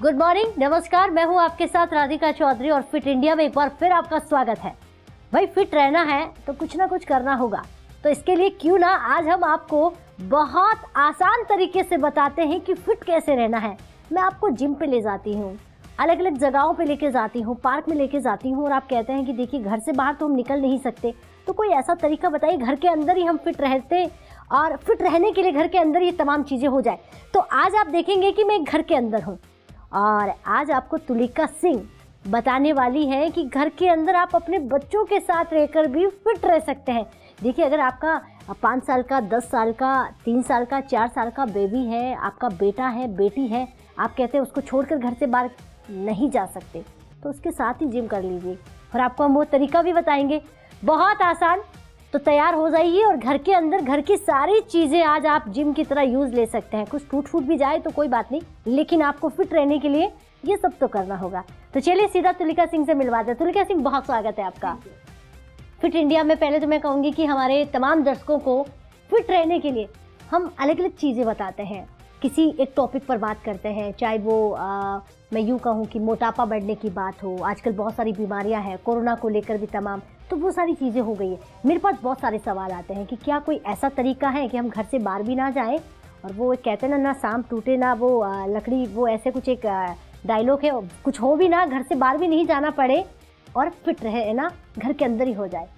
Good morning, नमस्कार। मैं हूं आपके साथ राधिका चौधरी और फिट इंडिया में एक बार फिर आपका स्वागत है। भाई फिट रहना है तो कुछ ना कुछ करना होगा, तो इसके लिए क्यों ना आज हम आपको बहुत आसान तरीके से बताते हैं कि फिट कैसे रहना है। मैं आपको जिम पे ले जाती हूँ, अलग अलग जगहों पे लेके जाती हूँ, पार्क में लेके जाती हूँ और आप कहते हैं कि देखिए घर से बाहर तो हम निकल नहीं सकते, तो कोई ऐसा तरीका बताइए घर के अंदर ही हम फिट रहते और फिट रहने के लिए घर के अंदर ये तमाम चीज़ें हो जाए। तो आज आप देखेंगे कि मैं घर के अंदर हूँ और आज आपको तुलिका सिंह बताने वाली है कि घर के अंदर आप अपने बच्चों के साथ रहकर भी फिट रह सकते हैं। देखिए, अगर आपका 5 साल का, 10 साल का, 3 साल का, 4 साल का बेबी है, आपका बेटा है, बेटी है, आप कहते हैं उसको छोड़कर घर से बाहर नहीं जा सकते, तो उसके साथ ही जिम कर लीजिए और आपको हम वो तरीका भी बताएंगे, बहुत आसान। तो तैयार हो जाइए और घर के अंदर घर की सारी चीज़ें आज आप जिम की तरह यूज़ ले सकते हैं। कुछ टूट फूट भी जाए तो कोई बात नहीं, लेकिन आपको फिट रहने के लिए ये सब तो करना होगा। तो चलिए सीधा तुलिका सिंह से मिलवाते हैं। तुलिका सिंह, बहुत स्वागत है आपका फिट इंडिया में। पहले तो मैं कहूँगी कि हमारे तमाम दर्शकों को फिट रहने के लिए हम अलग अलग चीज़ें बताते हैं, किसी एक टॉपिक पर बात करते हैं, चाहे वो मैं यूँ कहूँ कि मोटापा बढ़ने की बात हो, आजकल बहुत सारी बीमारियां हैं, कोरोना को लेकर भी तमाम, तो वो सारी चीज़ें हो गई है। मेरे पास बहुत सारे सवाल आते हैं कि क्या कोई ऐसा तरीका है कि हम घर से बाहर भी ना जाएं, और वो कहते हैं ना सांप टूटे ना वो लकड़ी, वो ऐसे कुछ एक डायलॉग है, कुछ हो भी ना, घर से बाहर भी नहीं जाना पड़े और फिट रहे ना, घर के अंदर ही हो जाए,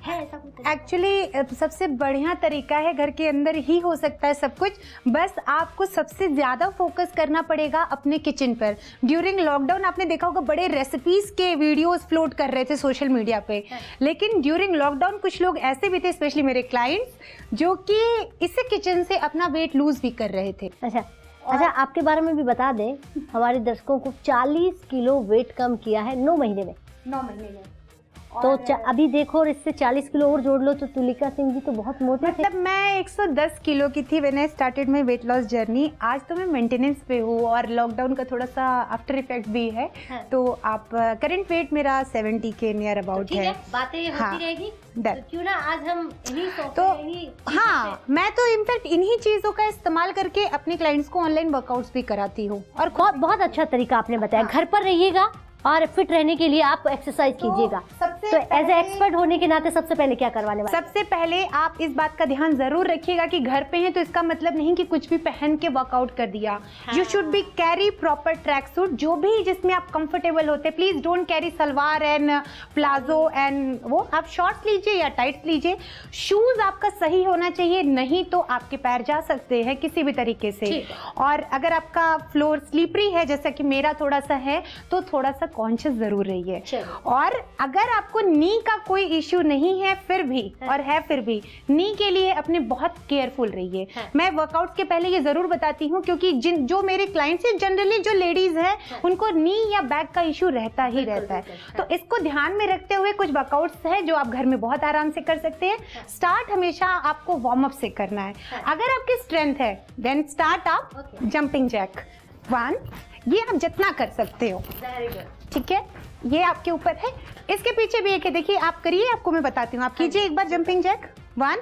है ऐसा कुछ? एक्चुअली सबसे बढ़िया तरीका है, घर के अंदर ही हो सकता है सब कुछ। बस आपको सबसे ज़्यादा फोकस करना पड़ेगा अपने किचन पर। ड्यूरिंग लॉकडाउन आपने देखा होगा बड़े रेसिपीज़ के वीडियोस फ्लोट कर रहे थे सोशल मीडिया पे, लेकिन ड्यूरिंग लॉकडाउन कुछ लोग ऐसे भी थे, स्पेशली मेरे क्लाइंट्स, जो कि इसी किचन से अपना वेट लूज भी कर रहे थे। अच्छा, आपके बारे में भी बता दें हमारे दर्शकों को। 40 किलो वेट कम किया है 9 महीने में। 9 महीने में तो अभी देखो, और इससे 40 किलो और जोड़ लो तो तुलिका सिंह जी तो बहुत मोटे थे। मतलब मैं 110 किलो की थी when I started my weight loss journey. आज तो मैं मेंटेनेंस पे हूँ और लॉकडाउन का थोड़ा सा आफ्टर इफेक्ट भी है। हाँ। तो आप करंट वेट मेरा 70 के नियर अबाउट है। बातें होती रहेगी, तो क्यों ना आज हम हाँ, मैं तो इनफैक्ट इन्हीं चीजों का इस्तेमाल करके अपने क्लाइंट्स को ऑनलाइन वर्कआउट्स भी कराती हूँ। और बहुत अच्छा तरीका आपने बताया। घर पर रहिएगा और फिट रहने के लिए आप एक्सरसाइज कीजिएगा। तो एज ए एक्सपर्ट होने के नाते सबसे पहले क्या करवाने वाले? सबसे पहले आप इस बात का ध्यान जरूर रखिएगा कि घर पे हैं तो इसका मतलब नहीं कि कुछ भी पहन के वर्कआउट कर दिया। You should be carry proper track suit, जो भी जिसमें आप कंफर्टेबल होते। Please don't carry salwar and palazzo and वो, आप शॉर्ट्स लीजिए या टाइट्स लीजिए। शूज आपका सही होना चाहिए, नहीं तो आपके पैर जा सकते हैं किसी भी तरीके से। और अगर आपका फ्लोर स्लीपरी है जैसा कि मेरा थोड़ा सा है, तो थोड़ा सा कॉन्शियस जरूर रहिए। और अगर आपको नी का कोई इश्यू नहीं है फिर भी, और है फिर भी, नी के लिए अपने बहुत केयरफुल रहिए। मैं वर्कआउट्स के पहले ये जरूर बताती हूँ, क्योंकि जो मेरे क्लाइंट्स हैं जनरली जो लेडीज हैं उनको नी या बैक का इश्यू रहता ही रहता है। तो इसको ध्यान में रखते हुए कुछ वर्कआउट्स हैं जो आप घर में बहुत आराम से कर सकते हैं। स्टार्ट हमेशा आपको वार्म अप से करना है। अगर आपकी स्ट्रेंथ है देन स्टार्ट आप जंपिंग जैक 1, ये आप जितना कर सकते हो, ठीक है, ये आपके ऊपर है। इसके पीछे भी एक है, देखिए आप करिए, आपको मैं बताती हूँ। आप कीजिए एक बार जंपिंग जैक 1।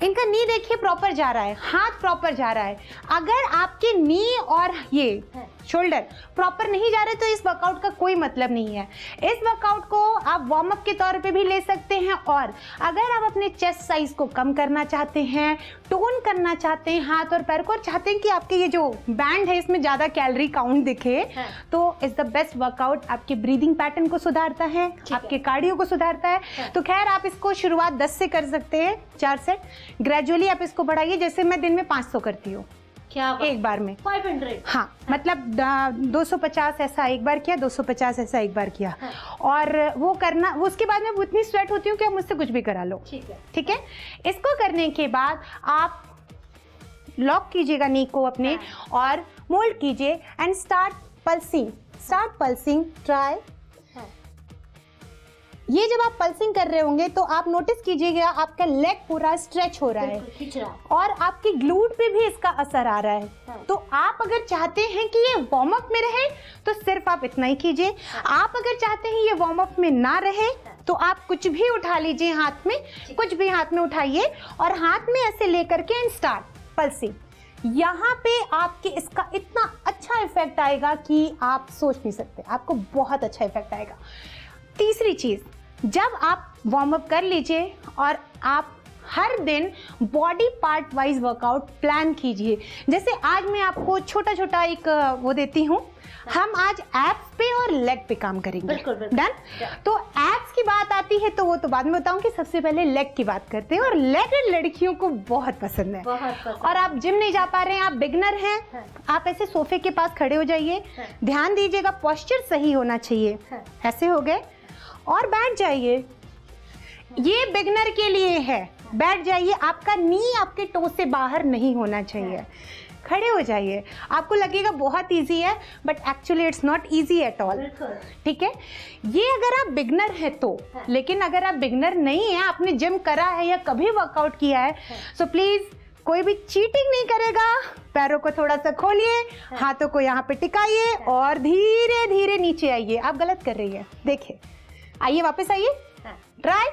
इनका नी देखिए प्रॉपर जा रहा है, हाथ प्रॉपर जा रहा है। अगर आपके नी और ये शोल्डर प्रॉपर नहीं जा रहे तो इस वर्कआउट का कोई मतलब नहीं है। इस वर्कआउट को आप वार्म अप के तौर पे भी ले सकते हैं। और अगर आप अपने चेस्ट साइज को कम करना चाहते हैं, टोन करना चाहते हैं हाथ और पैर को, और चाहते हैं कि आपके ये जो बैंड है इसमें ज्यादा कैलोरी काउंट दिखे, तो इज द बेस्ट वर्कआउट। आपके ब्रीदिंग पैटर्न को सुधारता है, आपके कार्डियो को सुधारता है। तो खैर आप इसको शुरुआत 10 से कर सकते हैं, 4 सेट। ग्रेजुअली आप इसको बढ़ाइए, जैसे मैं दिन में 500 करती हूँ एक बार में 500। हाँ, मतलब 250 ऐसा एक बार किया, 250 ऐसा एक बार किया। और वो करना, उसके बाद मैं उतनी स्वेट होती हूँ कि आप मुझसे कुछ भी करा लो। ठीक है। इसको करने के बाद आप लॉक कीजिएगा नी को अपने और मोल्ड कीजिए एंड स्टार्ट पल्सिंग। ट्राई। ये जब आप पल्सिंग कर रहे होंगे तो आप नोटिस कीजिएगा आपका लेग पूरा स्ट्रेच हो रहा है और आपकी ग्लूट पे भी इसका असर आ रहा है। तो आप अगर चाहते हैं कि ये वार्म अप में रहे तो सिर्फ आप इतना ही कीजिए। आप अगर चाहते हैं ये वार्म अप में ना रहे तो आप कुछ भी उठा लीजिए, हाथ में कुछ भी हाथ में उठाइए और हाथ में ऐसे लेकर के एंड स्टार्ट पल्सिंग। यहाँ पे आपके इसका इतना अच्छा इफेक्ट आएगा कि आप सोच नहीं सकते, आपको बहुत अच्छा इफेक्ट आएगा। तीसरी चीज, जब आप वार्म अप कर लीजिए और आप हर दिन body part wise workout plan कीजिए। जैसे आज मैं आपको छोटा छोटा एक वो देती हूँ, हम आज एब्स पे और लेग पे काम करेंगे। बिल्कुल। डन। तो एब्स की बात आती है तो वो तो बाद में बताऊंगी, सबसे पहले लेग की बात करते हैं। और लेग लड़कियों को बहुत पसंद है। और आप जिम नहीं जा पा रहे हैं, आप बिगनर हैं, आप ऐसे सोफे के पास खड़े हो जाइए, ध्यान दीजिएगा, पोस्चर सही होना चाहिए। ऐसे हो गए और बैठ जाइए, ये बिगनर के लिए है। बैठ जाइए, आपका नी आपके टो से बाहर नहीं होना चाहिए। खड़े हो जाइए। आपको लगेगा बहुत इजी है, but actually it's not easy at all. ठीक है, ये अगर आप बिगनर है तो। लेकिन अगर आप बिगनर नहीं है, आपने जिम करा है या कभी वर्कआउट किया है, सो प्लीज कोई भी चीटिंग नहीं करेगा। पैरों को थोड़ा सा खोलिए, हाथों को यहाँ पे टिकाइए और धीरे धीरे नीचे आइए। आप गलत कर रही है, देखिए, आइए वापस आइए, ट्राई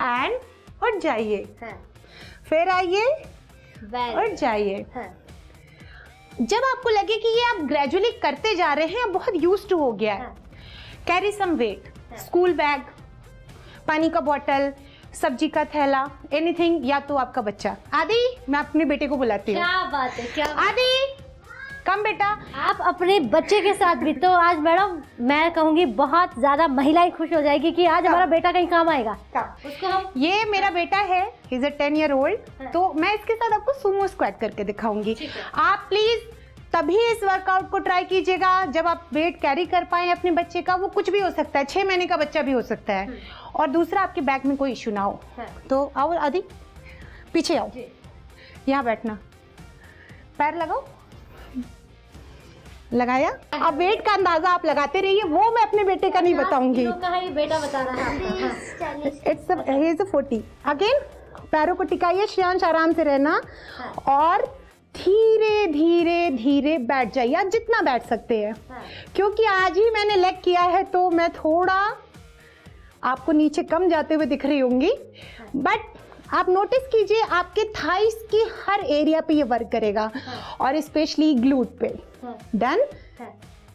एंड उठ जाइए, फिर आइए उठ जाइए। जब आपको लगे कि ये आप ग्रेजुअली करते जा रहे हैं, बहुत यूज्ड टू हो गया है, carry some weight, school bag, पानी का बोतल, सब्जी का थैला, एनीथिंग, या तो आपका बच्चा। आदि, मैं अपने बेटे को बुलाती हूँ। क्या बात है, क्या आदि कम बेटा। आप अपने बच्चे के साथ भी तो आज मैडम मैं कहूंगी बहुत ज्यादा महिलाएं खुश हो जाएगी कि आज हमारा बेटा कहीं काम आएगा। उसको हम, ये मेरा बेटा है, he is a 10 year old, तो मैं इसके साथ आपको सुमो स्क्वाट करके दिखाऊंगी। आप प्लीज तभी इस वर्कआउट को ट्राई कीजिएगा जब आप वेट कैरी कर पाए अपने बच्चे का। वो कुछ भी हो सकता है, 6 महीने का बच्चा भी हो सकता है। और दूसरा, आपके बैक में कोई इश्यू ना हो। तो आओ आदि, पीछे आओ, यहाँ बैठना, पैर लगाओ, लगाया। अब वेट का अंदाजा आप लगाते रहिए, वो मैं अपने बेटे का नहीं बताऊंगी। बेटा बता रहा है इट्स 40। अगेन पैरों को टिकाइए, श्रेयांश आराम से रहना और धीरे धीरे धीरे बैठ जाइए, आप जितना बैठ सकते हैं। क्योंकि आज ही मैंने लेग किया है तो मैं थोड़ा आपको नीचे कम जाते हुए दिख रही होंगी, बट आप नोटिस कीजिए आपके थाइस की हर एरिया पे ये वर्क करेगा और स्पेशली ग्लूट पे। डन।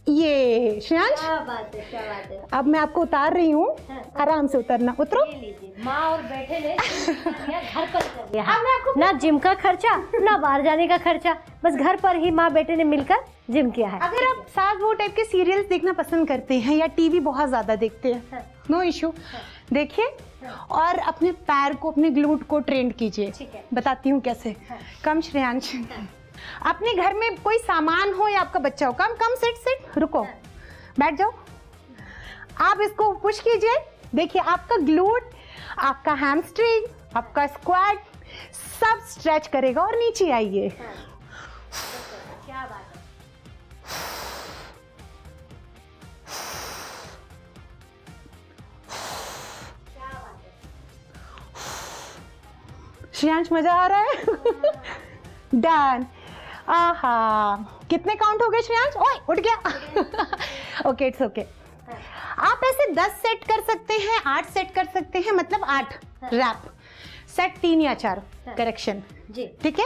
ये श्रेयांश, क्या बात है, क्या बात है। अब मैं आपको उतार रही हूँ, आराम से उतरना, उतरो। माँ और बेटे ने घर पर कर लिया। अब मैं आपको ना जिम का खर्चा ना बाहर जाने का खर्चा, बस घर पर ही माँ बेटे ने मिलकर जिम किया है। अगर आप सास वो टाइप के सीरियल्स देखना पसंद करते हैं या टीवी बहुत ज्यादा देखते हैं, नो इशू, देखिए और अपने पैर को, अपने ग्लूट को ट्रेन कीजिए। बताती हूँ कैसे। कम श्रेयांश, अपने घर में कोई सामान हो या आपका बच्चा हो, कम कम, सिट, रुको, बैठ जाओ। आप इसको पुश कीजिए, देखिए आपका ग्लूट, आपका हैमस्ट्रिंग, आपका स्क्वाट सब स्ट्रेच करेगा। और नीचे आइए, क्या बात है। श्रेयांश मजा आ रहा है। डन। आहा, कितने काउंट हो गए श्रेयांश? ओए उठ गया। Okay, it's okay. आप ऐसे 10 सेट कर सकते हैं, 8 सेट कर सकते हैं, मतलब 8 रैप, सेट 3 या 4, करेक्शन जी, ठीक है।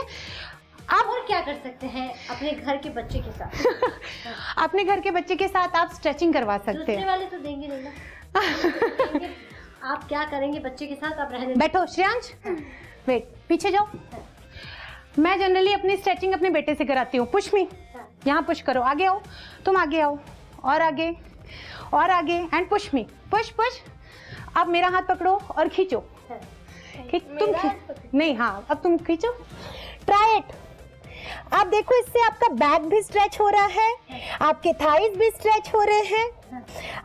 आप और क्या कर सकते हैं अपने घर के बच्चे के साथ? अपने घर के बच्चे के साथ आप स्ट्रेचिंग करवा सकते हैं। वाले तो देंगे नहीं ना। आप क्या करेंगे बच्चे के साथ? आप रहने बैठो श्रेयांश, वेट, पीछे जाओ। मैं जनरली अपनी स्ट्रेचिंग अपने बेटे से कराती हूँ। पुश मी, यहाँ पुश करो, आगे आओ, तुम आगे आओ, और आगे और आगे, and push me, push push. अब मेरा हाथ पकड़ो और खींचो, तुम नहीं, हाँ अब तुम खींचो, ट्राई इट। आप देखो इससे आपका बैक भी स्ट्रेच हो रहा है, आपके थाइज भी स्ट्रेच हो रहे हैं।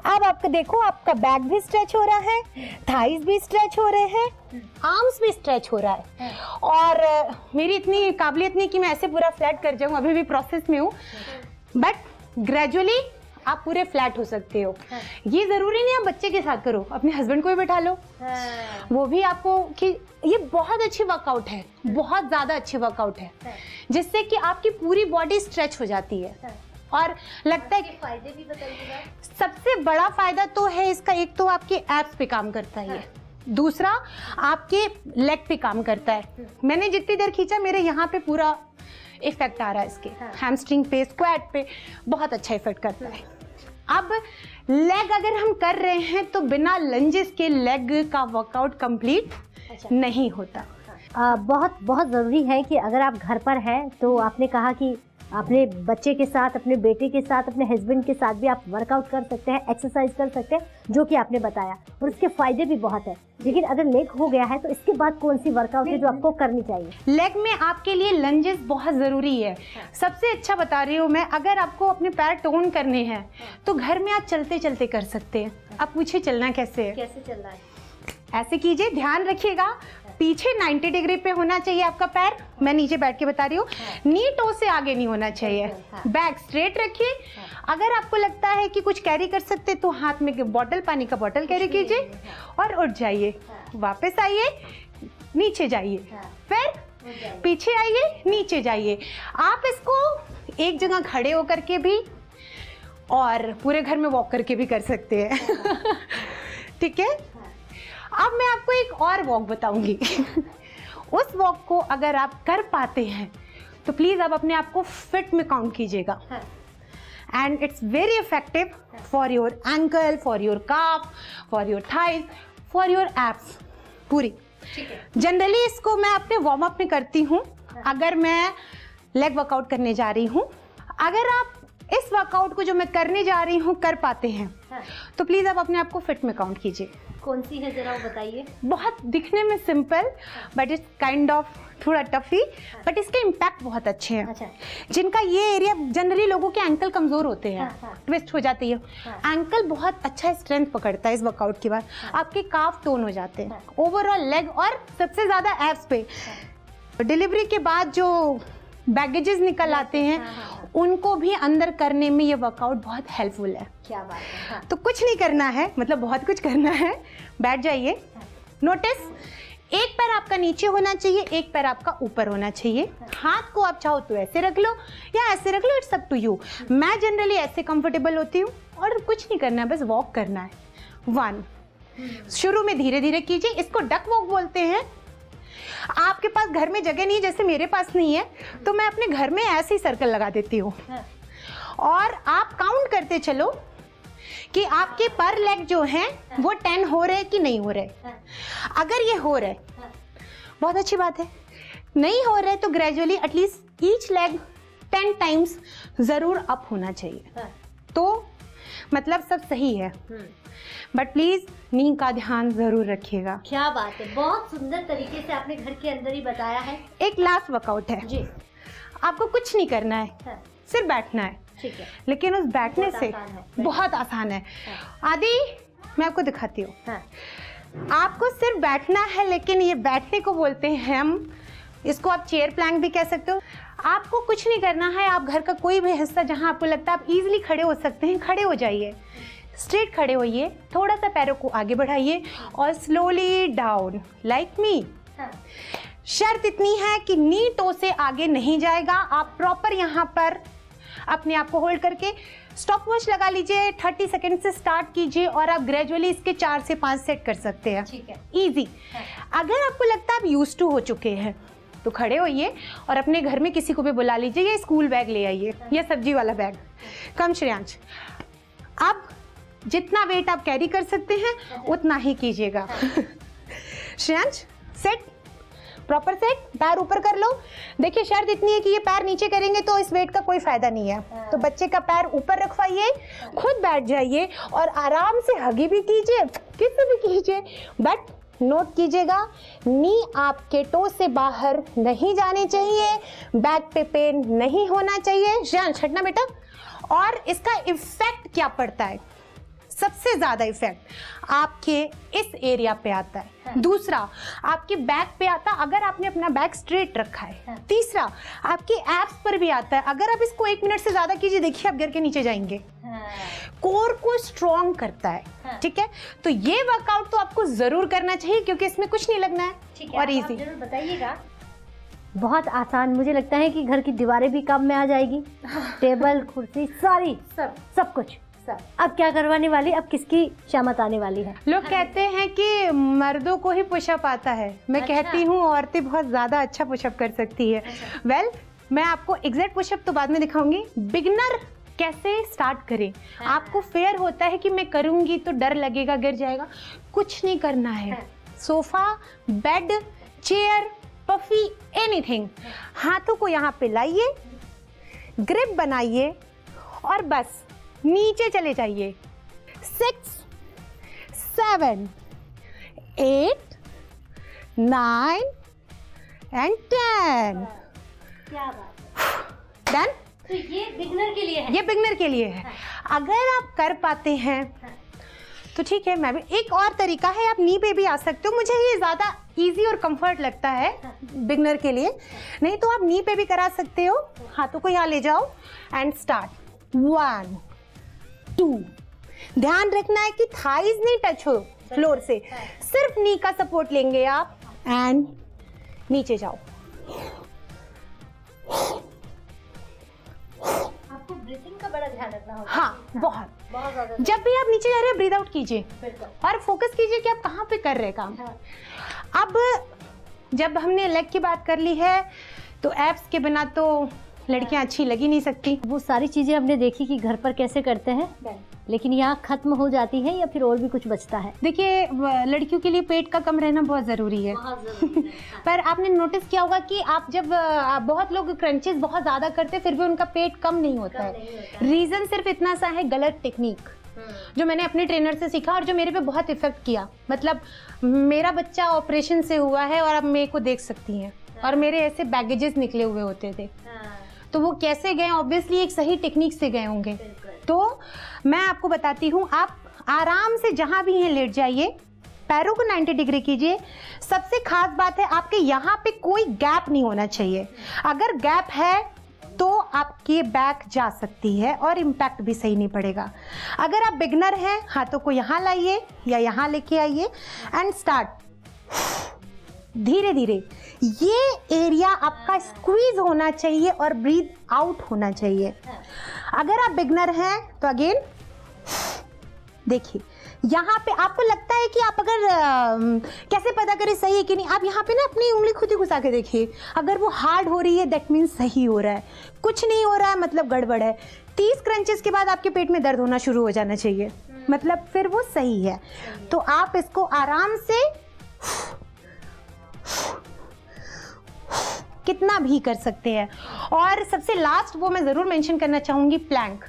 अब आपका देखो, आपका बैक भी स्ट्रेच हो रहा है, थाइज भी स्ट्रेच हो रहे हैं, आर्म्स भी स्ट्रेच हो रहा है। और मेरी इतनी काबिलियत नहीं कि मैं ऐसे पूरा फ्लैट कर जाऊं, अभी भी प्रोसेस में हूँ, बट ग्रेजुअली आप पूरे फ्लैट हो सकते हो। ये जरूरी नहीं आप बच्चे के साथ करो, अपने हस्बैंड को भी बैठा लो, वो भी आपको, कि ये बहुत अच्छी वर्कआउट है, बहुत ज्यादा अच्छी वर्कआउट है, जिससे कि आपकी पूरी बॉडी स्ट्रेच हो जाती है। और लगता है कि फायदे भी बताइएगा। सबसे बड़ा फायदा तो है इसका, एक तो आपके एब्स पे काम करता है, दूसरा आपके लेग पे काम करता है। मैंने जितनी देर खींचा, मेरे यहाँ पे पूरा इफेक्ट आ रहा है इसके। हाँ। हैमस्ट्रिंग पे, स्क्वाट पे बहुत अच्छा इफेक्ट करता है। अब लेग अगर हम कर रहे हैं तो बिना लंजेस के लेग का वर्कआउट कंप्लीट नहीं होता। बहुत बहुत ज़रूरी है कि अगर आप घर पर हैं तो आपने कहा कि अपने बच्चे के साथ, अपने बेटे के साथ, अपने हस्बैंड के साथ भी आप वर्कआउट कर सकते हैं, एक्सरसाइज कर सकते हैं, जो कि आपने बताया, और इसके फ़ायदे भी बहुत है। लेकिन अगर लेग हो गया है तो इसके बाद कौन सी वर्कआउट है जो आपको करनी चाहिए? लेग में आपके लिए लंजेस बहुत ज़रूरी है। सबसे अच्छा बता रही हूँ मैं, अगर आपको अपने पैर टोन करने हैं तो घर में आप चलते चलते कर सकते हैं। आप पूछे चलना कैसे है? कैसे चलना है? ऐसे कीजिए, ध्यान रखिएगा, पीछे 90 डिग्री पे होना चाहिए आपका पैर। मैं नीचे बैठ के बता रही हूँ, नी टो से आगे नहीं होना चाहिए। बैक स्ट्रेट रखिए। अगर आपको लगता है कि कुछ कैरी कर सकते तो हाथ में बॉटल, पानी का बॉटल कैरी कीजिए और उठ जाइए। वापस आइए, नीचे जाइए, फिर पीछे आइए, नीचे जाइए। आप इसको एक जगह खड़े होकर के भी और पूरे घर में वॉक करके भी कर सकते हैं। ठीक है। अब मैं आपको एक और वॉक बताऊंगी। उस वॉक को अगर आप कर पाते हैं तो प्लीज आप अपने आप को फिट में काउंट कीजिएगा। And it's very effective for your ankle, for your calf, for your thighs, for your abs पूरी। जनरली इसको मैं अपने वार्म अप में करती हूँ अगर मैं लेग वर्कआउट करने जा रही हूँ। अगर आप इस वर्कआउट को जो मैं करने जा रही हूँ कर पाते हैं तो प्लीज आप अपने आप को फिट में काउंट कीजिए। कौन सी है जरा बताइए। बहुत दिखने में simple but it's kind of थोड़ा टफी, बट इसके इम्पैक्ट बहुत अच्छे हैं। अच्छा। जिनका ये एरिया, जनरली लोगों के एंकल कमजोर होते हैं, ट्विस्ट हो जाती है। एंकल बहुत अच्छा स्ट्रेंथ पकड़ता है इस वर्कआउट के बाद। आपके काफ टोन हो जाते हैं, ओवरऑल लेग, और सबसे ज्यादा एब्स पे। डिलीवरी के बाद जो बैगेजेस निकल आते हैं उनको भी अंदर करने में ये वर्कआउट बहुत हेल्पफुल है। क्या बात है। तो कुछ नहीं करना है, मतलब बहुत कुछ करना है। बैठ जाइए। नोटिस, एक पैर आपका नीचे होना चाहिए, एक पैर आपका ऊपर होना चाहिए। हाथ को आप चाहो तो ऐसे रख लो या ऐसे रख लो, इट्स अप टू यू। मैं जनरली ऐसे कंफर्टेबल होती हूँ। और कुछ नहीं करना है, बस वॉक करना है। 1, शुरू में धीरे धीरे कीजिए। इसको डक वॉक बोलते हैं। आपके पास घर में जगह नहीं, जैसे मेरे पास नहीं है, तो मैं अपने घर में ऐसे ही सर्कल लगा देती हूँ। और आप काउंट करते चलो कि आपके पर लेग जो हैं वो 10 हो रहे कि नहीं हो रहे। अगर ये हो रहे बहुत अच्छी बात है, नहीं हो रहे तो gradually at least each leg 10 times जरूर अप होना चाहिए। तो मतलब सब सही है, बट प्लीज नी का ध्यान जरूर रखिएगा। क्या बात है, बहुत सुंदर तरीके से आपने घर के अंदर ही बताया है। एक लास्ट वर्कआउट है जी। आपको कुछ नहीं करना है, सिर्फ बैठना है। ठीक है। लेकिन उस बैठने से बहुत आसान है। आदि मैं आपको दिखाती हूँ। आपको सिर्फ बैठना है, लेकिन ये बैठने को बोलते हैं हम, इसको आप चेयर प्लैंक भी कह सकते हो। आपको कुछ नहीं करना है। आप घर का कोई भी हिस्सा जहाँ आपको लगता है आप इजीली खड़े हो सकते हैं, खड़े हो जाइए। स्ट्रेट खड़े होइए, थोड़ा सा पैरों को आगे बढ़ाइए और स्लोली डाउन लाइक मी। शर्त इतनी है कि नी टो से आगे नहीं जाएगा। आप प्रॉपर यहाँ पर अपने आप को होल्ड करके स्टॉप वॉच लगा लीजिए। 30 सेकंड से स्टार्ट कीजिए और आप ग्रेजुअली इसके 4 से 5 सेट कर सकते हैं। ठीक है, इजी। अगर आपको लगता है आप यूज्ड टू हो चुके हैं तो खड़े होइए और अपने घर में किसी को भी बुला लीजिए, या स्कूल बैग ले आइए या सब्जी वाला बैग। कम श्रेयांश, अब जितना वेट आप कैरी कर सकते हैं उतना ही कीजिएगा। श्रेयांश, सेट, प्रॉपर सेट, पैर ऊपर कर लो। देखिए शर्त इतनी है कि ये पैर नीचे करेंगे तो इस वेट का कोई फायदा नहीं है। तो बच्चे का पैर ऊपर रखवाइए, खुद बैठ जाइए और आराम से हगी भी कीजिए, किस भी कीजिए, बट नोट कीजिएगा नी आपके टो से बाहर नहीं जाने चाहिए, बैक पे पेन नहीं होना चाहिए। श्रेयांश हटना बेटा। और इसका इफेक्ट क्या पड़ता है? सबसे ज्यादा इफेक्ट आपके इस एरिया पे आता है। दूसरा आपके बैक पे आता है, अगर आपने अपना बैक स्ट्रेट रखा है। तीसरा आपके एब्स पर भी आता है। अगर आप इसको 1 मिनट से ज्यादा कीजिए, देखिए आप गिर के नीचे जाएंगे। कोर को स्ट्रॉन्ग करता है। ठीक है, तो ये वर्कआउट तो आपको जरूर करना चाहिए क्योंकि इसमें कुछ नहीं लगना है और इजी। जरूर बताइएगा। बहुत आसान, मुझे लगता है कि घर की दीवारें भी काम में आ जाएगी, टेबल कुर्सी सारी सब कुछ। अब क्या करवाने वाली, अब किसकी शामत आने वाली है? लोग कहते हैं कि मर्दों को ही पुशअप आता है। मैं कहती हूँ औरतें बहुत ज्यादा अच्छा पुशअप कर सकती है। वेल, मैं आपको एग्जैक्ट पुशअप तो बाद में दिखाऊंगी, बिगिनर कैसे स्टार्ट करें। आपको फेयर होता है कि मैं करूंगी तो डर लगेगा, गिर जाएगा, कुछ नहीं करना है। Sofa, bed, chair, puffy, anything, हाथों को यहाँ पे लाइए, ग्रिप बनाइए और बस नीचे चले जाइए। 6, 7, 8, 9 and 10। क्या बात है। डन। तो ये बिगनर के लिए है। ये बिगनर के लिए है। अगर आप कर पाते हैं तो ठीक है, मैं भी। एक और तरीका है, आप नी पे भी आ सकते हो, मुझे ये ज़्यादा इजी और कंफर्ट लगता है बिगनर के लिए। नहीं तो आप नी पे भी करा सकते हो। हाथों को यहाँ ले जाओ एंड स्टार्ट। 1, 2। ध्यान रखना है कि थाइज नहीं टच हो फ्लोर से, सिर्फ नी का सपोर्ट लेंगे आप एंड नीचे जाओ। आपको ब्रीथिंग का बड़ा ध्यान रखना होगा। हाँ, बहुत ज्यादा। जब भी आप नीचे जा रहे हैं ब्रीद आउट कीजिए और फोकस कीजिए कि आप कहाँ पे कर रहे हैं काम। अब जब हमने लेग की बात कर ली है तो एब्स के बिना तो लड़कियां अच्छी लगी नहीं सकती। वो सारी चीजें हमने देखी कि घर पर कैसे करते हैं, लेकिन यहाँ खत्म हो जाती है या फिर और भी कुछ बचता है? देखिए, लड़कियों के लिए पेट का कम रहना बहुत ज़रूरी है। पर आपने नोटिस किया होगा कि आप जब बहुत लोग क्रंचेस बहुत ज़्यादा करते फिर भी उनका पेट कम नहीं होता है। रीज़न सिर्फ इतना सा है, गलत टेक्निक जो मैंने अपने ट्रेनर से सीखा और जो मेरे पे बहुत इफेक्ट किया। मतलब मेरा बच्चा ऑपरेशन से हुआ है और अब मेरे को देख सकती हैं, और मेरे ऐसे बैगेजेस निकले हुए होते थे। तो वो कैसे गए? ऑब्वियसली एक सही टेक्निक से गए होंगे। तो मैं आपको बताती हूँ, आप आराम से जहाँ भी हैं लेट जाइए, पैरों को 90 डिग्री कीजिए। सबसे खास बात है, आपके यहाँ पे कोई गैप नहीं होना चाहिए। अगर गैप है तो आपकी बैक जा सकती है और इम्पैक्ट भी सही नहीं पड़ेगा। अगर आप बिगनर हैं, हाथों को यहाँ लाइए या यहाँ लेके आइए एंड स्टार्ट। धीरे धीरे ये एरिया आपका स्क्वीज होना चाहिए और ब्रीथ आउट होना चाहिए। अगर आप बिगनर हैं तो अगेन देखिए, यहाँ पे आपको लगता है कि आप अगर कैसे पता करें सही है कि नहीं, आप यहाँ पे ना अपनी उंगली खुद ही घुसा के देखिए। अगर वो हार्ड हो रही है दैट मीन्स सही हो रहा है, कुछ नहीं हो रहा है मतलब गड़बड़ है। 30 क्रंचेस के बाद आपके पेट में दर्द होना शुरू हो जाना चाहिए, मतलब फिर वो सही है। तो आप इसको आराम से कितना भी कर सकते हैं। और सबसे लास्ट वो मैं ज़रूर मेंशन करना चाहूँगी, प्लैंक।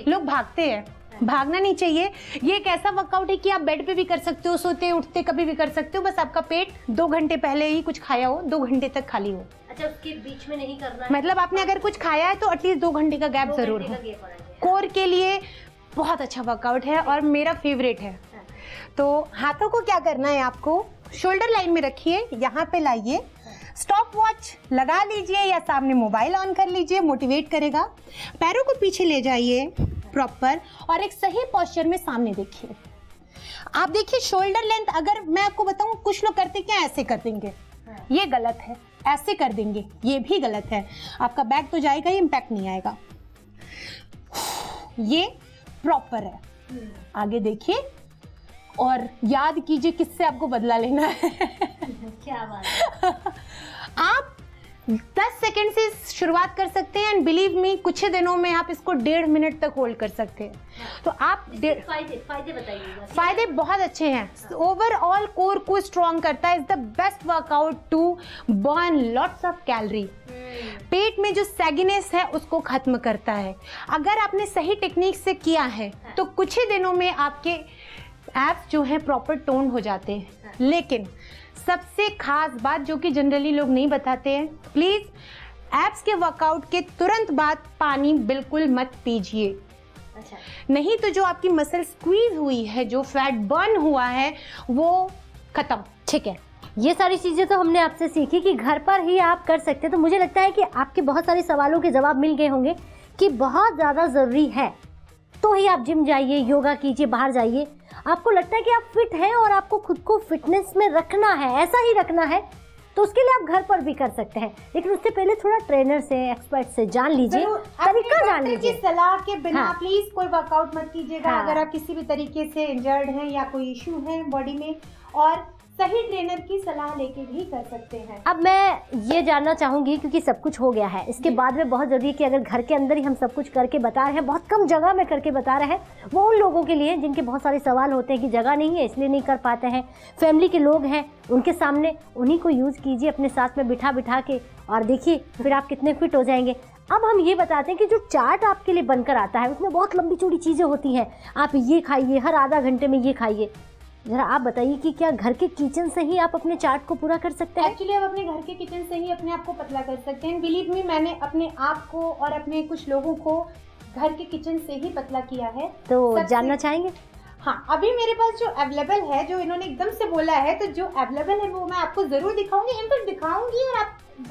लोग भागते हैं, भागना नहीं चाहिए। ये एक ऐसा वर्कआउट है कि आप बेड पे भी कर सकते हो, सोते उठते कभी भी कर सकते हो। बस आपका पेट 2 घंटे पहले ही कुछ खाया हो, 2 घंटे तक खाली हो। अच्छा, उसके बीच में नहीं करना है? मतलब आपने अगर कुछ खाया है तो एटलीस्ट 2 घंटे का गैप जरूर हो। कोर के लिए बहुत अच्छा वर्कआउट है और मेरा फेवरेट है। तो हाथों को क्या करना है, आपको शोल्डर लाइन में रखिए, यहाँ पे लाइए, स्टॉप वॉच लगा लीजिए या सामने मोबाइल ऑन कर लीजिए, मोटिवेट करेगा। पैरों को पीछे ले जाइए प्रॉपर और एक सही पोस्चर में सामने देखिए। आप देखिए शोल्डर लेंथ, अगर मैं आपको बताऊं कुछ लोग करते क्या, ऐसे कर देंगे, ये गलत है। ऐसे कर देंगे, ये भी गलत है। आपका बैक तो जाएगा ही, इम्पैक्ट नहीं आएगा। ये प्रॉपर है। आगे देखिए और याद कीजिए किससे आपको बदला लेना है। क्या बात है। आप 10 सेकंड से शुरुआत कर सकते हैं एंड बिलीव मी, कुछ ही दिनों में आप इसको 1.5 मिनट तक होल्ड कर सकते हैं। तो आप फायदे बताइए। फायदे बहुत अच्छे हैं। ओवरऑल कोर को स्ट्रॉन्ग करता है। Is the best workout to burn lots of calorie. पेट में जो सैगिनेस है उसको खत्म करता है। अगर आपने सही टेक्निक से किया है तो कुछ ही दिनों में आपके एब्स जो है प्रॉपर टोन हो जाते हैं। लेकिन सबसे खास बात जो कि जनरली लोग नहीं बताते हैं, प्लीज एब्स के वर्कआउट के तुरंत बाद पानी बिल्कुल मत पीजिए। अच्छा। नहीं तो जो आपकी मसल स्क्वीज हुई है, जो फैट बर्न हुआ है, वो खत्म। ठीक है, ये सारी चीजें तो हमने आपसे सीखी कि घर पर ही आप कर सकते हैं। तो मुझे लगता है कि आपके बहुत सारे सवालों के जवाब मिल गए होंगे कि बहुत ज़्यादा ज़रूरी है तो ही आप जिम जाइए, योगा कीजिए, बाहर जाइए। आपको लगता है कि आप फिट हैं और आपको खुद को फिटनेस में रखना है, ऐसा ही रखना है, तो उसके लिए आप घर पर भी कर सकते हैं। लेकिन उससे पहले थोड़ा ट्रेनर से, एक्सपर्ट से जान लीजिए, तरीका जान लीजिए। सलाह के बिना हाँ। प्लीज कोई वर्कआउट मत कीजिएगा। हाँ। अगर आप किसी भी तरीके से इंजर्ड हैं या कोई इश्यू है बॉडी में। और सही ट्रेनर की सलाह लेके भी कर सकते हैं। अब मैं ये जानना चाहूँगी, क्योंकि सब कुछ हो गया है, इसके बाद में बहुत ज़रूरी है कि अगर घर के अंदर ही हम सब कुछ करके बता रहे हैं, बहुत कम जगह में करके बता रहे हैं, वो उन लोगों के लिए जिनके बहुत सारे सवाल होते हैं कि जगह नहीं है इसलिए नहीं कर पाते हैं, फैमिली के लोग हैं उनके सामने, उन्हीं को यूज़ कीजिए अपने साथ में बिठा के, और देखिए फिर आप कितने फिट हो जाएंगे। अब हम ये बताते हैं कि जो चार्ट आपके लिए बनकर आता है उसमें बहुत लंबी चौड़ी चीज़ें होती हैं, आप ये खाइए, हर आधा घंटे में ये खाइए, जरा आप बताइए कि क्या घर के किचन से ही आप अपने चार्ट को पूरा कर सकते हैं? एक्चुअली आप अपने घर के किचन से ही अपने आप को पतला कर सकते हैं। बिलीव मी, मैंने अपने आप को और अपने कुछ लोगों को घर के किचन से ही पतला किया है। तो जानना चाहेंगे? हाँ, अभी मेरे पास जो अवेलेबल है, जो इन्होंने एकदम से बोला है, तो जो अवेलेबल है वो मैं आपको जरूर दिखाऊंगी, इनफैक्ट दिखाऊंगी, और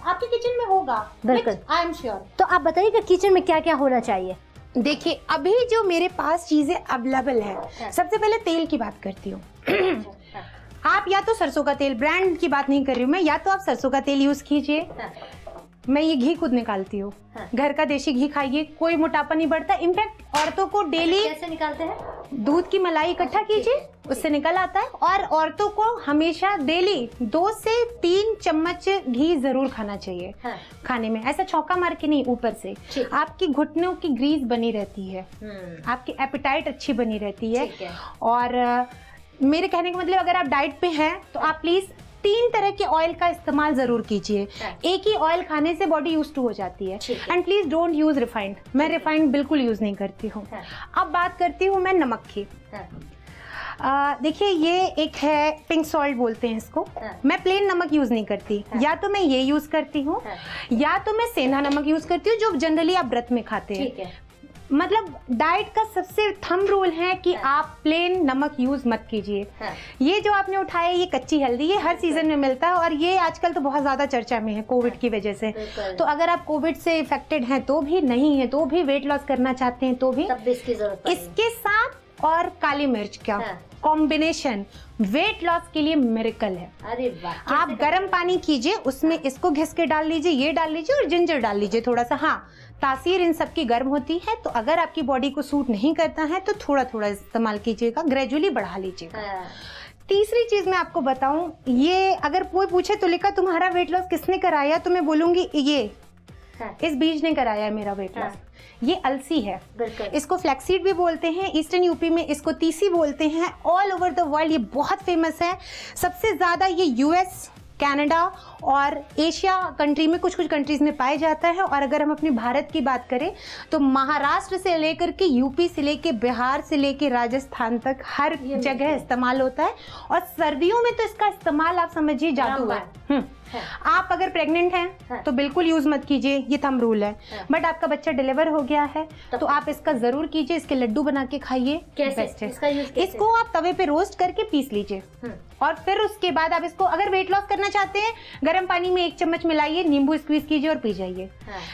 आपके किचन में होगा, बिल्कुल, आई एम श्योर। तो आप बताइए कि किचन में क्या क्या होना चाहिए? देखिए, अभी जो मेरे पास चीजें अवेलेबल है, सबसे पहले तेल की बात करती हूँ। आप या तो सरसों का तेल, ब्रांड की बात नहीं कर रही हूँ मैं, या तो आप सरसों का तेल यूज कीजिए। मैं ये घी खुद निकालती हूँ, घर का देसी घी खाइए, कोई मोटापा नहीं बढ़ता। इनफैक्ट औरतों को डेली कैसे निकालते हैं? दूध की मलाई इकट्ठा कीजिए, उससे निकल आता है। और औरतों को हमेशा डेली 2 से 3 चम्मच घी जरूर खाना चाहिए। खाने में ऐसा छौका मार के नहीं, ऊपर से। आपकी घुटनों की ग्रीस बनी रहती है, आपकी एपेटाइट अच्छी बनी रहती है। और मेरे कहने का मतलब, अगर आप डाइट पे हैं तो आप प्लीज 3 तरह के ऑयल का इस्तेमाल जरूर कीजिए। एक ही ऑयल खाने से बॉडी यूज टू हो जाती है। And please don't use refined. मैं रिफाइंड बिल्कुल यूज नहीं करती हूँ। अब बात करती हूँ मैं नमक की। देखिए, ये एक है पिंक सॉल्ट बोलते हैं इसको। मैं प्लेन नमक यूज नहीं करती, या तो मैं ये यूज करती हूँ, या तो मैं सेंधा नमक यूज करती हूँ, जो जनरली आप व्रत में खाते हैं। मतलब डाइट का सबसे थंब रूल है कि आप प्लेन नमक यूज मत कीजिए। ये जो आपने उठाया, ये कच्ची हल्दी, ये हर सीजन में मिलता है, और ये आजकल तो बहुत ज्यादा चर्चा में है कोविड की वजह से। तो अगर आप कोविड से इफेक्टेड हैं तो भी, नहीं है तो भी, वेट लॉस करना चाहते हैं तो भी, इसकी जरूरत है। इसके साथ और काली मिर्च का कॉम्बिनेशन वेट लॉस के लिए मिरेकल है। अरे वाह! आप गर्म पानी कीजिए, उसमें इसको घिस के डाल लीजिए, ये डाल लीजिए, और जिंजर डाल लीजिए थोड़ा सा। हाँ, तासीर इन सब की गर्म होती है, तो अगर आपकी बॉडी को सूट नहीं करता है तो थोड़ा थोड़ा इस्तेमाल कीजिएगा, ग्रेजुअली बढ़ा लीजिएगा। तीसरी चीज मैं आपको बताऊं, ये अगर कोई पूछे तो लिखा तुम्हारा वेट लॉस किसने कराया, तो मैं बोलूंगी ये इस बीज ने कराया है मेरा वेट लॉस। ये अलसी है, इसको फ्लैक्सीड भी बोलते हैं, ईस्टर्न यूपी में इसको तीसी बोलते हैं, ऑल ओवर द वर्ल्ड ये बहुत फेमस है। सबसे ज्यादा ये यूएस, कनाडा और एशिया कंट्री में, कुछ कुछ कंट्रीज में पाया जाता है। और अगर हम अपने भारत की बात करें तो महाराष्ट्र से लेकर के यूपी से लेके बिहार से लेके राजस्थान तक हर जगह इस्तेमाल होता है। और सर्दियों में तो इसका इस्तेमाल आप समझिए जादू है। आप अगर प्रेग्नेंट हैं तो बिल्कुल यूज मत कीजिए, ये थंब रूल है। बट आपका बच्चा डिलीवर हो गया है तो आप इसका जरूर कीजिए, इसके लड्डू बना के खाइए। इसको आप तवे पे रोस्ट करके पीस लीजिए, और फिर उसके बाद आप इसको, अगर वेट लॉस करना चाहते हैं, गर्म पानी में 1 चम्मच मिलाइए, नींबू स्क्वीज कीजिए और पी जाइए।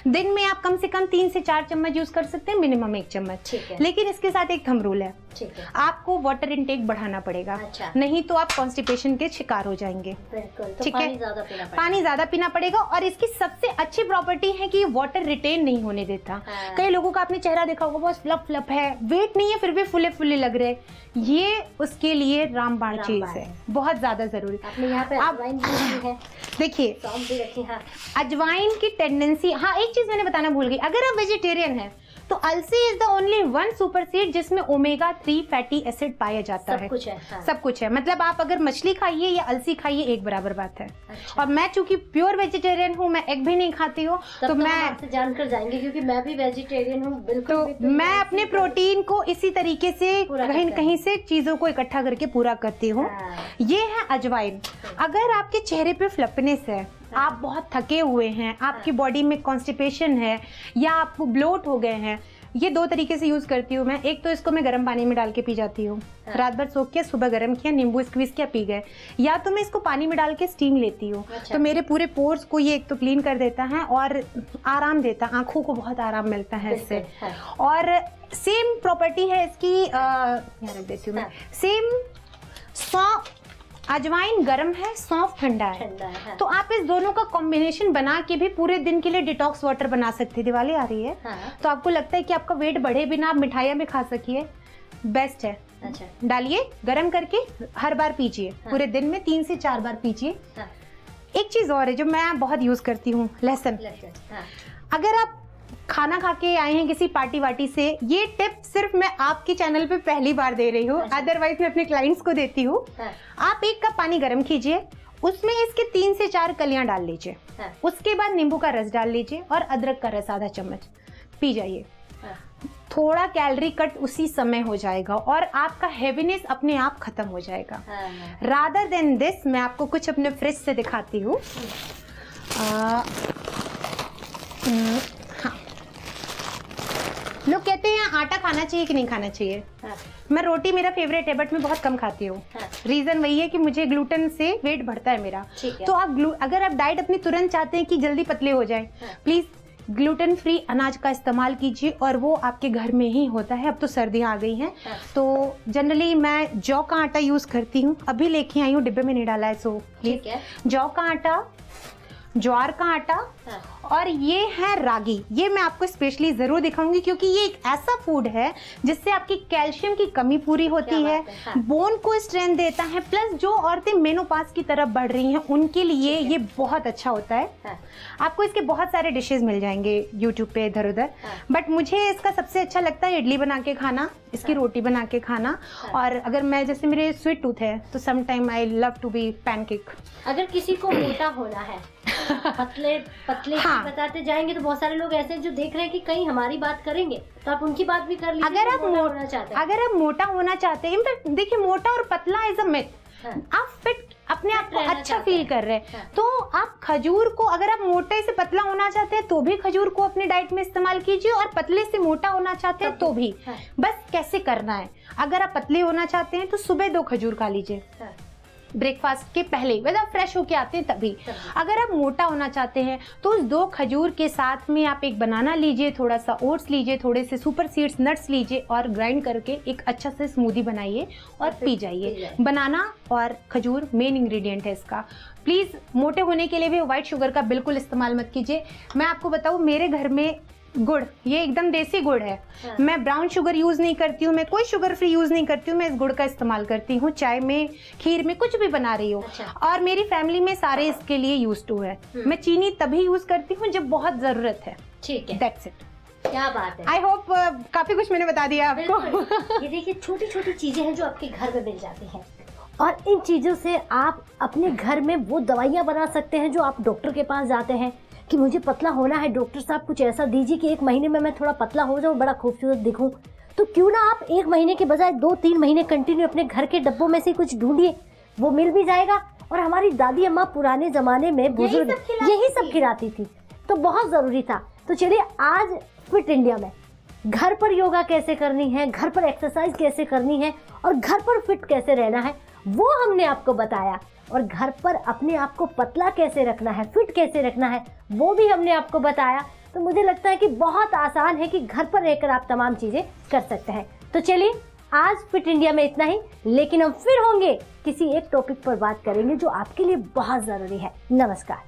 दिन में आप कम से कम 3 से 4 चम्मच यूज कर सकते हैं, मिनिमम 1 चम्मच। लेकिन इसके साथ एक थंब रूल है, आपको वाटर इनटेक बढ़ाना पड़ेगा। नहीं तो आप कॉन्स्टिपेशन के शिकार हो जाएंगे। ठीक है, पानी ज्यादा पीना पड़ेगा। और इसकी सबसे अच्छी प्रॉपर्टी है कि ये वाटर रिटेन नहीं होने देता। कई लोगों का आपने चेहरा देखा होगा, बहुत फ्लप फ्लप है, वेट नहीं है फिर भी फुले फुले लग रहे, ये उसके लिए रामबाण चीज है, बहुत ज्यादा जरूरी। आपने यहाँ पे अजवाइन भी है, देखिए अजवाइन की टेंडेंसी। हाँ, एक चीज मैंने बताना भूल गई, अगर आप वेजिटेरियन हैं तो अलसी is the only one super seed जिसमें ओमेगा 3 फैटी एसिड पाया जाता है। सब कुछ है। मतलब आप अगर मछली खाइए या अलसी खाइए, एक बराबर बात है। और मैं चूंकि प्योर वेजिटेरियन हूँ, मैं एग भी नहीं खाती हूँ, तो मैं आपसे जानकर जाएंगे, क्योंकि मैं भी वेजिटेरियन हूँ बिल्कुल। तो मैं अपने प्रोटीन को इसी तरीके से कहीं कहीं से चीजों को इकट्ठा करके पूरा करती हूँ। ये है अजवाइन। अगर आपके चेहरे पे फ्लपनेस है, आप बहुत थके हुए हैं, आपकी बॉडी में कॉन्स्टिपेशन है, या आप ब्लोट हो गए हैं, ये 2 तरीके से यूज करती हूँ मैं। एक तो इसको मैं गर्म पानी में डाल के पी जाती हूँ, रात भर सोख के सुबह गर्म किया, नींबू स्क्वीज किया, पी गए। या तो मैं इसको पानी में डाल के स्टीम लेती हूँ। तो मेरे पूरे पोर्स को ये एक तो क्लीन कर देता है और आराम देता है, आंखों को बहुत आराम मिलता है इससे। और सेम प्रॉपर्टी है इसकी, यहाँ रख देती हूँ मैं, सेम अजवाइन गर्म है, सौंफ ठंडा है। तो आप इस दोनों का कॉम्बिनेशन बना के भी पूरे दिन के लिए डिटॉक्स वाटर बना सकते हैं। दिवाली आ रही है तो आपको लगता है कि आपका वेट बढ़े बिना आप मिठाइयाँ भी खा सकिए, बेस्ट है। अच्छा, डालिए, गरम करके हर बार पीजिए। हाँ। पूरे दिन में 3 से 4 बार पीजिए। हाँ। एक चीज और है जो मैं बहुत यूज करती हूँ, लहसुन। हाँ। अगर आप खाना खा के आए हैं किसी पार्टी वार्टी से, ये टिप सिर्फ मैं आपके चैनल पे पहली बार दे रही हूँ, अदरवाइज मैं अपने क्लाइंट्स को देती हूँ। हाँ। आप 1 कप पानी गर्म कीजिए, उसमें इसके 3 से 4 कलियां डाल लीजिए। हाँ। उसके बाद नींबू का रस डाल लीजिए और अदरक का रस आधा चम्मच, पी जाइए। हाँ। थोड़ा कैलोरी कट उसी समय हो जाएगा और आपका हेवीनेस अपने आप खत्म हो जाएगा। रादर देन दिस, मैं आपको कुछ अपने फ्रिज से दिखाती हूँ। हाँ, लोग कहते हैं आटा खाना चाहिए कि नहीं खाना चाहिए। हाँ। मैं रोटी मेरा फेवरेट है बट मैं बहुत कम खाती हूँ। हाँ। रीजन वही है कि मुझे ग्लूटेन से वेट बढ़ता है मेरा। है। तो आप अगर आप डाइट अपनी तुरंत चाहते हैं कि जल्दी पतले हो जाए, हाँ। प्लीज ग्लूटेन फ्री अनाज का इस्तेमाल कीजिए और वो आपके घर में ही होता है। अब तो सर्दियाँ आ गई हैं। हाँ। तो जनरली मैं जौ का आटा यूज करती हूँ, अभी लेके आई हूँ, डिब्बे में नहीं डाला है, सो ठीक है। जौ का आटा, ज्वार का आटा, हाँ। और ये है रागी। ये मैं आपको स्पेशली जरूर दिखाऊंगी क्योंकि ये एक ऐसा फूड है जिससे आपकी कैल्शियम की कमी पूरी होती है, हाँ। बोन को स्ट्रेंथ देता है, प्लस जो औरतें मेनोपाज की तरफ बढ़ रही हैं उनके लिए ये बहुत अच्छा होता है। हाँ। आपको इसके बहुत सारे डिशेस मिल जाएंगे यूट्यूब पे इधर उधर, बट मुझे इसका सबसे अच्छा लगता है इडली बना के खाना, इसकी रोटी बना के खाना, और अगर मैं जैसे मेरे स्वीट टूथ है तो some time I love to be pancake. अगर किसी को मोटा होना है, पतले पतले हाँ। बताते जाएंगे तो बहुत सारे लोग ऐसे हैं जो देख रहे हैं कि कहीं हमारी बात करेंगे, तो आप उनकी बात भी कर लीजिए। अगर आप मोटा होना चाहते हैं, अगर आप मोटा होना चाहते हैं, इनफैक्ट देखिए मोटा और पतला इज अ मिथ। आप फिट अपने आप को अच्छा फील कर रहे हैं तो आप खजूर को, अगर आप मोटे से पतला होना चाहते हैं तो भी खजूर को अपने डाइट में इस्तेमाल कीजिए, और पतले से मोटा होना चाहते हैं तो भी। बस कैसे करना है, अगर आप पतले होना चाहते हैं तो सुबह 2 खजूर खा लीजिए ब्रेकफास्ट के पहले, वैसे आप फ्रेश होके आते हैं तभी। अगर आप मोटा होना चाहते हैं तो उस 2 खजूर के साथ में आप 1 बनाना लीजिए, थोड़ा सा ओट्स लीजिए, थोड़े से सुपर सीड्स नट्स लीजिए और ग्राइंड करके एक अच्छा से स्मूदी बनाइए और पी जाइए। बनाना और खजूर मेन इंग्रेडिएंट है इसका। प्लीज मोटे होने के लिए भी व्हाइट शुगर का बिल्कुल इस्तेमाल मत कीजिए। मैं आपको बताऊं, मेरे घर में गुड़, ये एकदम देसी गुड़ है। मैं ब्राउन शुगर यूज नहीं करती हूँ, मैं कोई शुगर फ्री यूज नहीं करती हूँ, मैं इस गुड़ का इस्तेमाल करती हूँ चाय में, खीर में, कुछ भी बना रही हूँ। और मेरी फैमिली में सारे इसके लिए यूज टू है। मैं चीनी तभी यूज करती हूँ जब बहुत जरूरत है। ठीक है, दैट्स इट। क्या बात है। आई होप काफी कुछ मैंने बता दिया आपको। ये देखिए छोटी छोटी चीजें हैं जो आपके घर में मिल जाती हैं, और इन चीजों से आप अपने घर में वो दवाइयाँ बना सकते हैं जो आप डॉक्टर के पास जाते हैं कि मुझे पतला होना है, डॉक्टर साहब कुछ ऐसा दीजिए कि 1 महीने में मैं थोड़ा पतला हो जाऊं, बड़ा खूबसूरत दिखूं। तो क्यों ना आप 1 महीने के बजाय 2-3 महीने कंटिन्यू अपने घर के डब्बों में से कुछ ढूंढिए, वो मिल भी जाएगा। और हमारी दादी अम्मा पुराने जमाने में बुजुर्ग यही सब खिलाती थी, तो बहुत जरूरी था। तो चलिए आज फिट इंडिया में घर पर योगा कैसे करनी है, घर पर एक्सरसाइज कैसे करनी है और घर पर फिट कैसे रहना है वो हमने आपको बताया, और घर पर अपने आप को पतला कैसे रखना है, फिट कैसे रखना है वो भी हमने आपको बताया। तो मुझे लगता है कि बहुत आसान है कि घर पर रहकर आप तमाम चीजें कर सकते हैं। तो चलिए आज फिट इंडिया में इतना ही, लेकिन हम फिर होंगे, किसी एक टॉपिक पर बात करेंगे जो आपके लिए बहुत जरूरी है। नमस्कार।